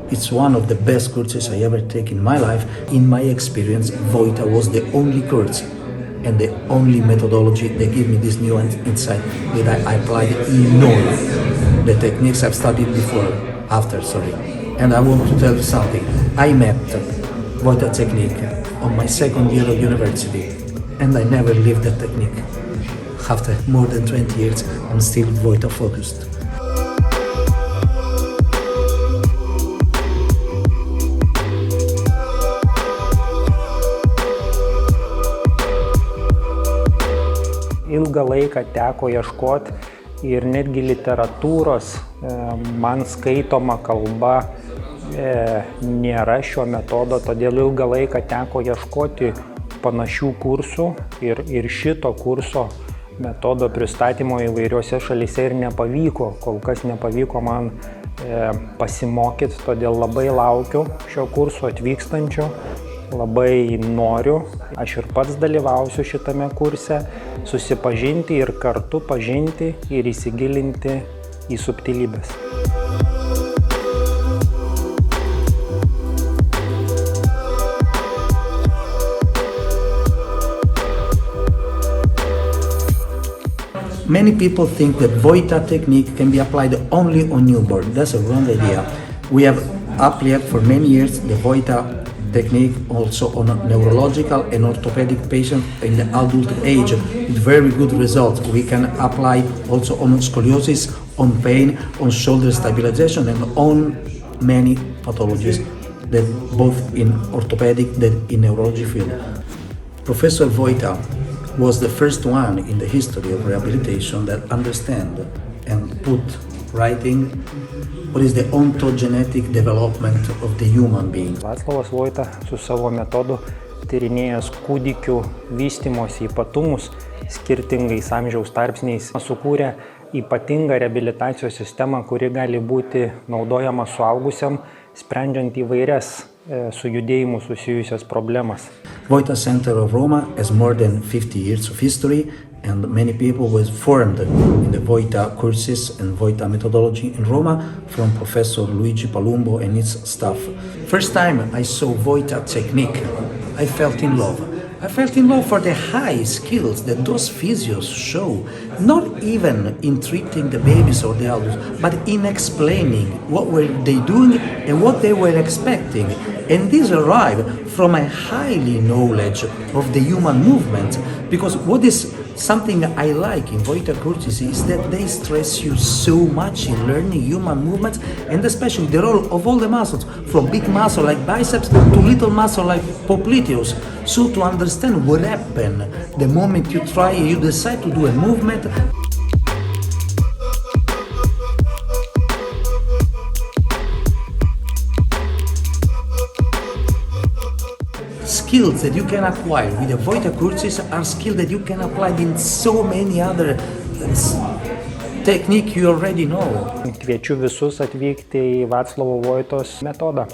It's one of the best courses I ever take in my life. In my experience, Vojta was the only course and the only methodology that gave me this new insight that I applied in all the techniques I've studied after. And I want to tell you something. I met Vojta technique on my second year of university, and I never lived that technique. After more than 20 years, I'm still Vojta focused. Ilgą laiką teko ieškoti ir netgi literatūros, man skaitoma kalba nėra šio metodo, todėl ilgą laiką teko ieškoti panašių kursų ir šito kurso metodo pristatymo įvairiose šalyse ir nepavyko, kol kas nepavyko man pasimokyti, todėl labai laukiu šio kurso atvykstančio. Labai noriu, aš ir pats dalyvausiu šitame kurse, susipažinti ir kartu pažinti ir įsigilinti į subtilybes. Many people think that Vojta technique can be applied only on newborn. That's a wrong idea. We have applied for many years the Vojta technique also on neurological and orthopedic patients in the adult age with very good results. We can apply also on scoliosis, on pain, on shoulder stabilization, and on many pathologies, that both in orthopedic and in neurology field. Professor Vojta was the first one in the history of rehabilitation that understand and put writing what is the ontogenetic development of the human being. Vaclavas Vojta su savo metodu tyrinėjęs kūdikių vystymosi ypatumus skirtingais amžiaus tarpsniais sukūrė ypatingą reabilitacijos sistemą, kuri gali būti naudojama suaugusiam, sprendžiant įvairias su judėjimu susijusias problemas. Vojta Center of Roma has more than 50 years of history, and many people were formed in the Vojta courses and Vojta methodology in Roma from Professor Luigi Palumbo and his staff. First time I saw Vojta technique, I felt in love. I felt in love for the high skills that those physios show, not even in treating the babies or the adults, but in explaining what were they doing and what they were expecting. And this arrived from a highly knowledge of the human movement, because what is something I like in Vojta courses is that they stress you so much in learning human movements, and especially the role of all the muscles, from big muscle like biceps to little muscle like popliteus. So to understand what happened the moment you decide to do a movement. Skills that you can acquire with the Vojta courses are skills that you can apply in so many other techniques you already know. Kviečiu visus atvykti į Vaclavo Vojtos metodą.